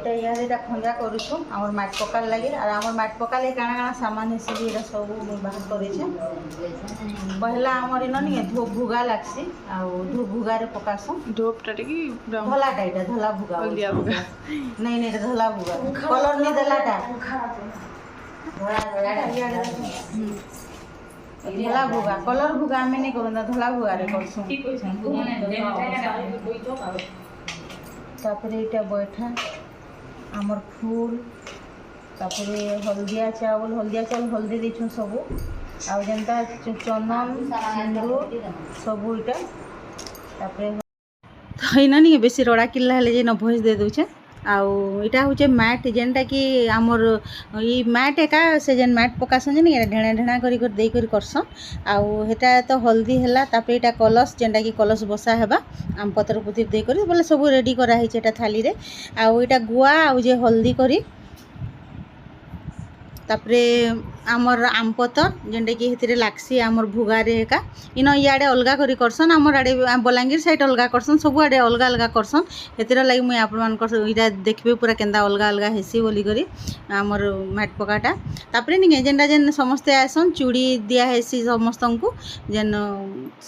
এটা ইয়ারে খঞ্জা করুছু আমার মাট পকার লাগে আর আমার মাট পকালে কাଣା কাଣା সামান হেসি এটা সব বাহার করেছে পহলা আমার ইন নিয়ে ধূপ ভুগা লাগছি আর ধূপ ভুগারে পকাসু ধূপটা কি ধলাটা এটা ধলা ভুগা হলদিয়া ভুগা नहीं नहीं এটা ধলা ভুগা কলর নি ধলাটা ধলা ধলাটা ধলা ভুগা কলর ভুগা আমি नहीं करूँ ধলা ভুগারে করছু তারপরে এটা বৈঠা আমার ফুল তারপরে হলদিয়া চাউল হলদি দিছু সবু আর যেনটা চন্দন সিন্দুর সবু এটা তারপরে ইনা নিয়ে বেশি রড়া কিল্লা হলে যে ভয়েস দিয়ে দেছে আউ এটা হচ্ছে ম্যাট যেনটা কি আমার ই ম্যাট একা সে যেন ম্যাট পকাসন যে ঢেଣା ঢেଣା করি দেই করি করসন আউ এটা তো হলদি হেলা তারপরে এটা কলস যেনটা কি কলস বসা হেবা আম পত্র পুতির দেই করি বলে সবু রেডি করা হয়েছে এটা থালি রে আউ এটা গুয়া আউ যে হলদি করি তারপরে আমার আমপতর যেটা কি হেতিরে লাগছি আমার ভুগারে একা ইন ইয়াড়ে অলগা করি করসন আমার আড়ে বলাঙ্গীর সাইড অলগা করসন সবু আড়ে অলগা অলগা করসন হেতিরে লাগি মুই আপনার ইটা দেখবে পুরা কেন্দা অলগা অলগা হেসি বলি করি আমার মাট পকাটা তারপরে নিয়ে যেটা যেন সমস্তে আসন চুড়ি দিয়া হেসি সমস্তଙ୍କୁ যেন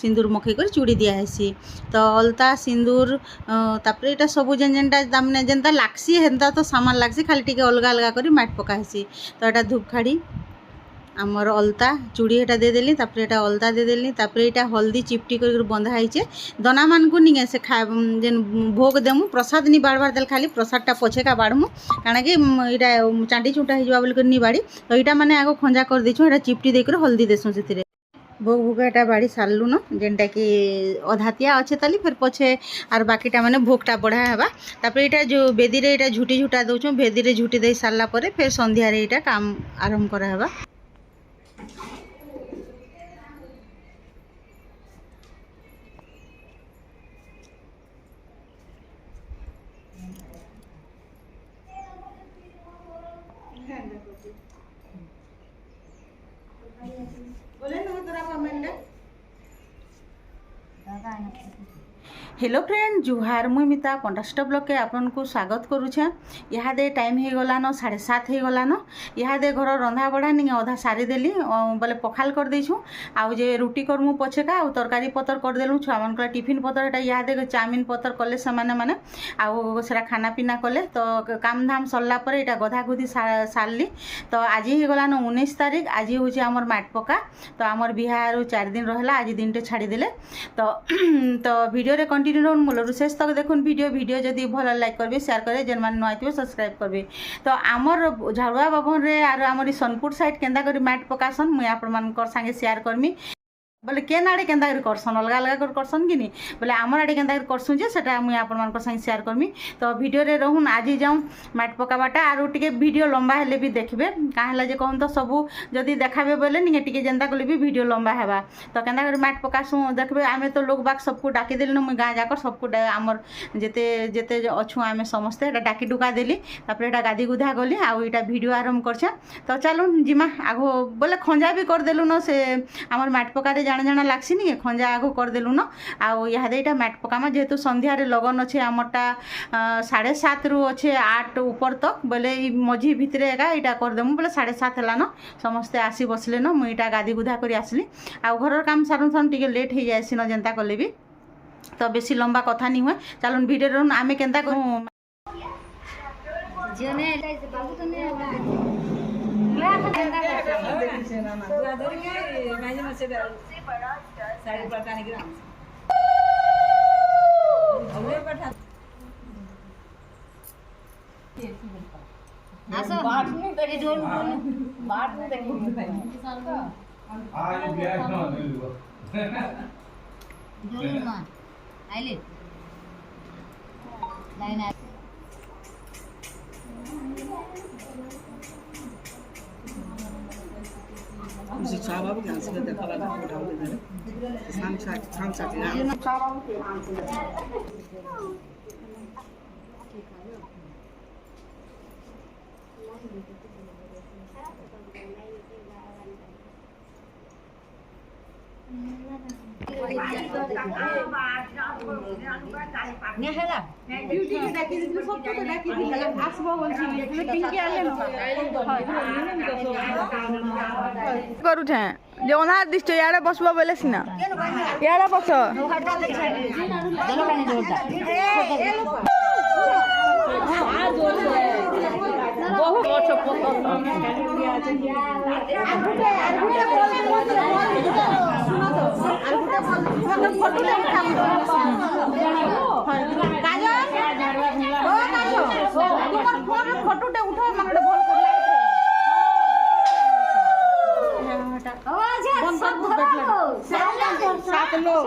সিন্দুর মখেই করে চুড়ি দিয়া হেসি তো অলতা সিন্দুর তারপরে এটা সবু যেন যেনটা তারমানে যেনটা লাগছি হেনতা তো সামান লাগছি খালি টিকে অলগা অলগা করে মাট পকা হেসি তো এটা ধূপখাড়ি আমার অলতা চুড়ি এটা দিয়ে দেলি তারপরে এটা অলতা দিয়ে দেলি তারপরে এটা হলদি চিপটি করে বন্ধা হয়েছে দনা মানকু নিয়ে সে যেন ভোগ দেমু প্রসাদ নি বাড়বার দেল খালি প্রসাদটা পছেকা বাড়মু কারণ কি এটা চাঁটি চুঁটা হয়ে যাওয়া বলে নি বাড়ি তো এটা মানে আগে খঞ্জা করে দিছু এটা চিপটি দিয়ে করে হলদি দেসু সেতিরে ভোগ ভোগা এটা বাড়ি সারলু ন যেনটা কি অধাতিয়া আছে তালি ফের পছে আর বাকিটা মানে ভোগটা বড়া হেবা তারপরে এটা যে বেদিরে এটা ঝুটি ঝুটা দৌছু বেদিরে ঝুটি দেই সারলা পরে ফের সন্ধ্যারে এটা কাম আরম্ভ করা হেবা हेलो फ्रेंड जुहार मुई मिता कंटास्ट ब्लॉग के आपन को स्वागत करुछे इहादे टाइम हो गलान 7:30 हो गलान इहादे घर रंधा बढ़ा नहीं अधा सारी देली बोले पखाल कर देछू आउ जे रुटी करमु पछेका आउ तरकारी पतर कर देलु छुआ मन टिफिन पतर एटा इहादे चाउमिन पतर कले से माने आउ सेरा खाना पीना कले तो काम धाम सरला पर एटा गधा गुधी सारली तो आज हो गलान 19 तारीख आज हूँ आमर माट पका तो आमर बिहार 4 दिन रहला आज दिन टे छाड़ी देले तो तो वीडियो रे कंटिन्यू मूलर शेष तक देखुन वीडियो जदि भल लाइक करेंगे शेयर करेंगे जेन मैंने नुआ थे सब्सक्राइब करेंगे तो आमर झाड़ुआ भवन रे आर आमर सोनपुर साइड केंदा करी मैट पकासन मुई आपण संगे शेयर करमी बोले केन आड़े केंदा करसन अलग अलग करसन कि नहीं बोले आमर आड़े केंदा करसुँ जे सेटा मुई आपण संगे शेयर करमी तो वीडियो रे रहून आज जाऊँ मैट पकाबाटा आरो टिके वीडियो लंबा हेले भी देखबे काहेला जे कहन तो सबू जदि देखाबे बोले निके टिके जेंदा कले भी वीडियो लंबा हेबा तो केंदा कर मैट पकासु देखबे आमे तो लोग बाक सबको डाकी देली न मुई गाँ जाकर सबको आमर जेते जेते अच्छु आमे समस्ते एटा डाकी डुका देली तापर एटा गादी गुधा गली आ एटा वीडियो आरंभ करछे तो चलो जिमा आगो बोले खंजा भी कर देलु न से आमर मैट पकारे जाना जाना लागसी नहीं खंजा आगो कर देलु न आउ इहादे एटा मैट पकामा जेहेतु संध्या रे लगन अच्छे आमरटा 7:30 रु अच्छे 8 ऊपर तक बोले मझी भितरे एका इटा कर देमु बोले 7:30 हला न समस्ते आसी बसले न मुई इटा गादी गुधा करी आसली आउ घरर काम सारुन सारुन टिके लेट हो जायसी न जेंता कले भी तो बेसी लंबा कथा नहीं हुए चलो वीडियो रे आमे केंता करू जने बाबू तने बाबू ध्यान से देखा लगा उठाओ दे शाम साथ ब्यूटी के डाकी दिलु सब तो डाकी दिलु आसबो बोलछि तुमे पिंकी आले न करू छे जे ओनार दिस यारे बसबो बोले सिना यारे बस फोटोटे उठो मगड़े बोल सात लोग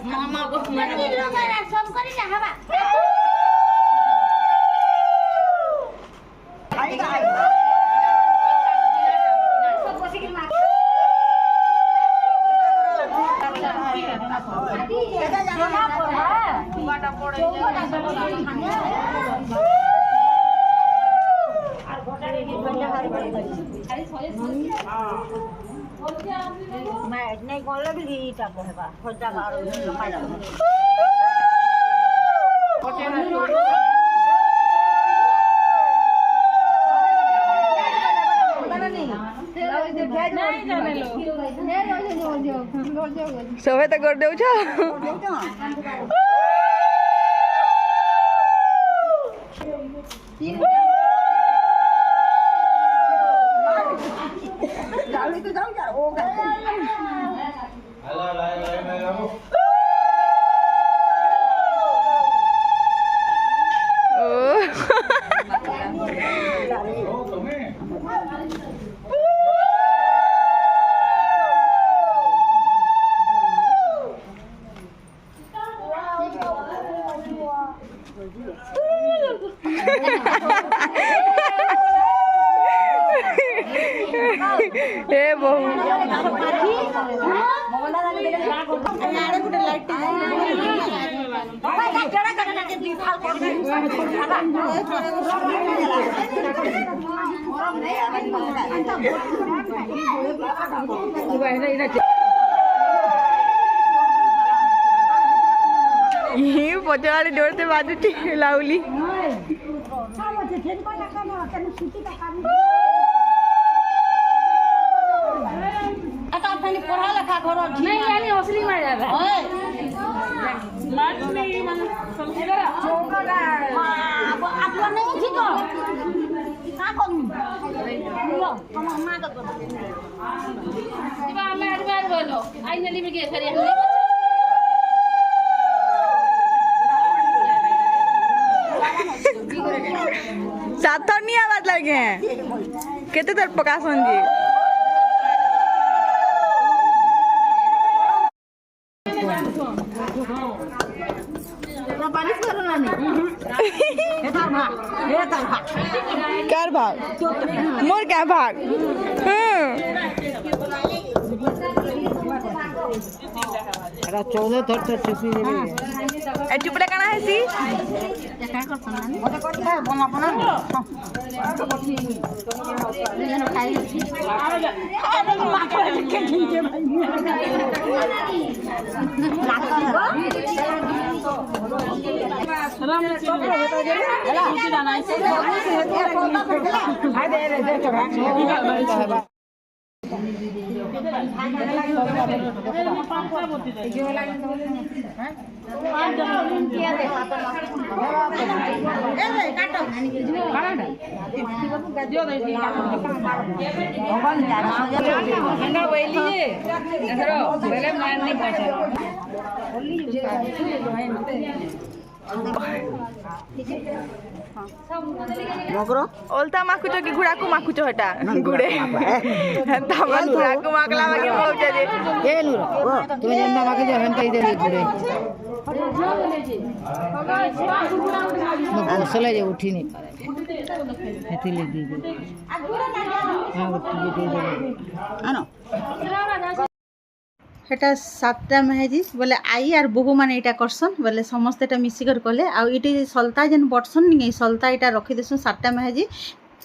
मामा को सब करी ना हवा नहीं बोले भी ईटा कहबा खोजा बारो पाइला सबे तो कर देउ छ ए बहु ये पचवाड़ी जोर से बाजू लाउली पढ़ा लिखा करो नहीं यानी असली में जा रहा है लाट में मन समझेगा अब आप लोग नहीं ठीक हो का करूं लो हम अम्मा का करो इबा मैं बार बोलो आई नली में के करे साथ नहीं आवाज लगे हैं केते तर प्रकाशन जी कर भाग मोर क्या भाग चौदह थर चुपड़ा कना है सी ओल्टा माकुचो की घुड़ा को माकुचो हटा गुड़े तमन घुड़ा को माकला माके पहुंचे दे ए नुरो तुम जंदा माके जो हम कहि दे गुड़े मसले जे उठी नहीं पारे हेती ले दी हां उठी दे दे आनो এটা সাতটা মেহেজি বলে আই আর বহু মানে এটা করছন বলে সমস্ত এটা মিশিকর কলে আর এটি সলতা যেন বটসন নি এই সলতা এটা রখি দেছুন সাতটা মেহেজি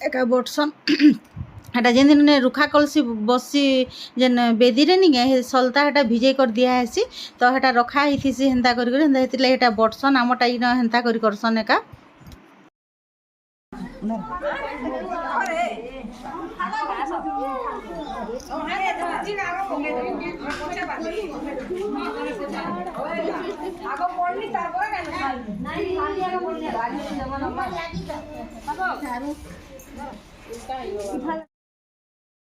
একা বটসন ହେଟା ଯେନ୍ ଦିନ ରୁଖା କଲସି ବସି ଯେନ୍ ବେଦୀରେ ନିକେ ହେ ସଲତା ହେଟା ଭିଜେଇ କରି ଦିଆ ହେସି ତ ହେଟା ରଖା ହେଇଥିସି ହେନ୍ତା କରି ହେନ୍ତା ହେତିର୍ଲାଗି ହେଟା ବଟସନ୍ ଆମଟା ଇନ ହେନ୍ତା କରି କରସନ୍ ଏକା